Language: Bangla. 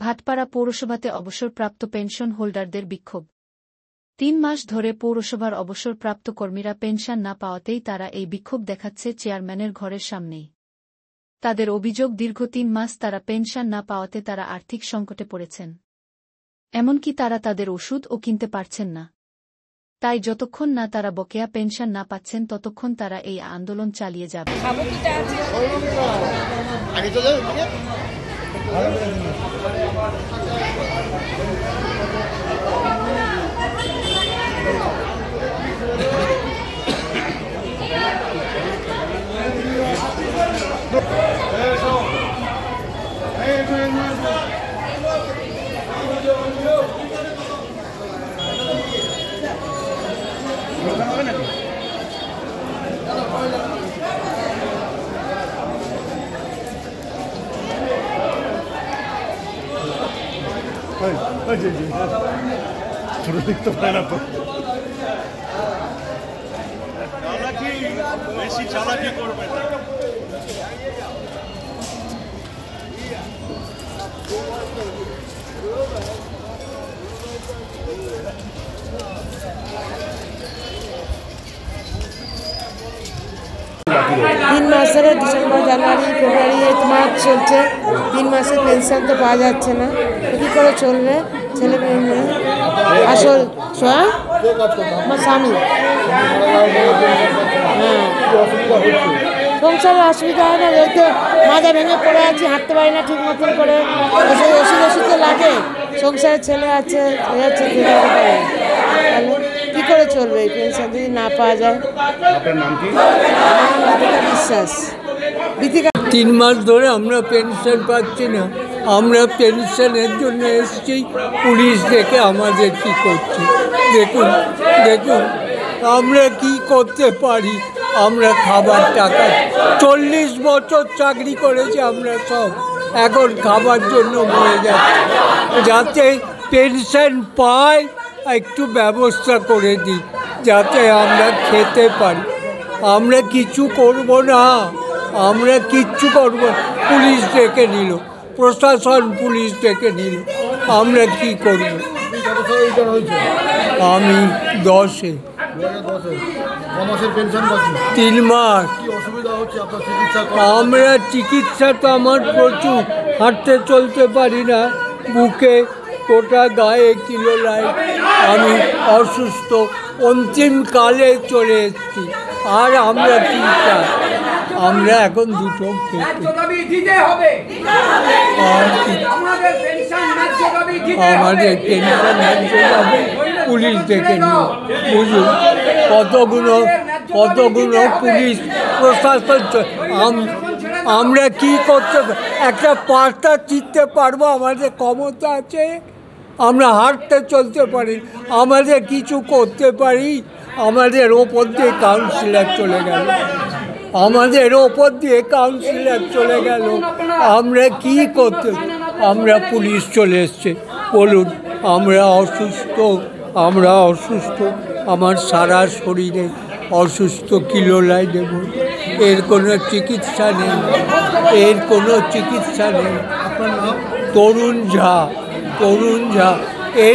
ভাটপাড়া পৌরসভাতে অবসরপ্রাপ্ত পেনশন হোল্ডারদের বিক্ষোভ। ৩ মাস ধরে পৌরসভার অবসরপ্রাপ্ত কর্মীরা পেনশন না পাওয়াতেই তারা এই বিক্ষোভ দেখাচ্ছে চেয়ারম্যানের ঘরের সামনেই। তাদের অভিযোগ, দীর্ঘ ৩ মাস তারা পেনশন না পাওয়াতে তারা আর্থিক সংকটে পড়েছেন। এমনকি তারা তাদের ওষুধও কিনতে পারছেন না। তাই যতক্ষণ না তারা বকেয়া পেনশন না পাচ্ছেন ততক্ষণ তারা এই আন্দোলন চালিয়ে যাবে। ছোট দেখতে পায় না তো, বেশি চালাকি করবে না। তিন মাসের ডিসেম্বর, জানুয়ারি, ফেব্রুয়ারি, মার্চ চলছে। 3 মাসের পেনশন তো পাওয়া যাচ্ছে না, কী করে চলবে? ছেলে মেয়ে আসল আমার স্বামী, হ্যাঁ, সংসারে অসুবিধা হয় না, ওই তো মাজা ভেঙে পড়ে আছি, হাঁটতে পারি না ঠিক মতন করে, ওষুধ তো লাগে, সংসারে ছেলে আছে, তাহলে কী করে চলবে এই পেনশন যদি না পাওয়া যায়? বিশ্বাস 3 মাস ধরে আমরা পেনশন পাচ্ছি না। আমরা পেনশনের জন্য এসেছি, পুলিশ দেখে আমাদের কি করছে দেখুন দেখুন আমরা কি করতে পারি? আমরা খাবার টাকা 40 বছর চাকরি করেছি আমরা সব, এখন খাবার জন্য মরে যাচ্ছে। যাতে পেনশন পাই একটু ব্যবস্থা করে দিই, যাতে আমরা খেতে পারি। আমরা কিছু করব না, আমরা কিচ্ছু করব। পুলিশ ডেকে নিল, প্রশাসন পুলিশ ডেকে নিল, আমরা কি করব? আমি 10-এ 3 মাস। আমরা চিকিৎসা তো আমার প্রচুর, হাঁটতে চলতে পারি না, বুকে গোটা গায়ে কিলো লাইট, আমি অসুস্থ, অন্তিমকালে চলে এসেছি। আর আমরা কি চাই? আমরা এখন দুটো খেতে, আমাদের পেনশন ন্যায্য দাবি পুলিশ দেখে নিও। বুঝুন কতগুলো পুলিশ প্রশাসন। আমরা কি করতে, একটা পাতা চিনতে পারবো? আমাদের ক্ষমতা আছে? আমরা হাঁটতে চলতে পারি, আমাদের কিছু করতে পারি? আমাদের ওপর দিয়ে কাউন্সিলর চলে গেল, আমাদের ওপর দিয়ে কাউন্সিলর চলে গেল, আমরা কি করতে? আমরা পুলিশ চলে এসছে, বলুন আমরা অসুস্থ, আমরা অসুস্থ, আমার সারা শরীরে অসুস্থ, কিলো লাই দেব, এর কোনো চিকিৎসা নেই, এর কোনো চিকিৎসা নেই। তরুণ ঝা।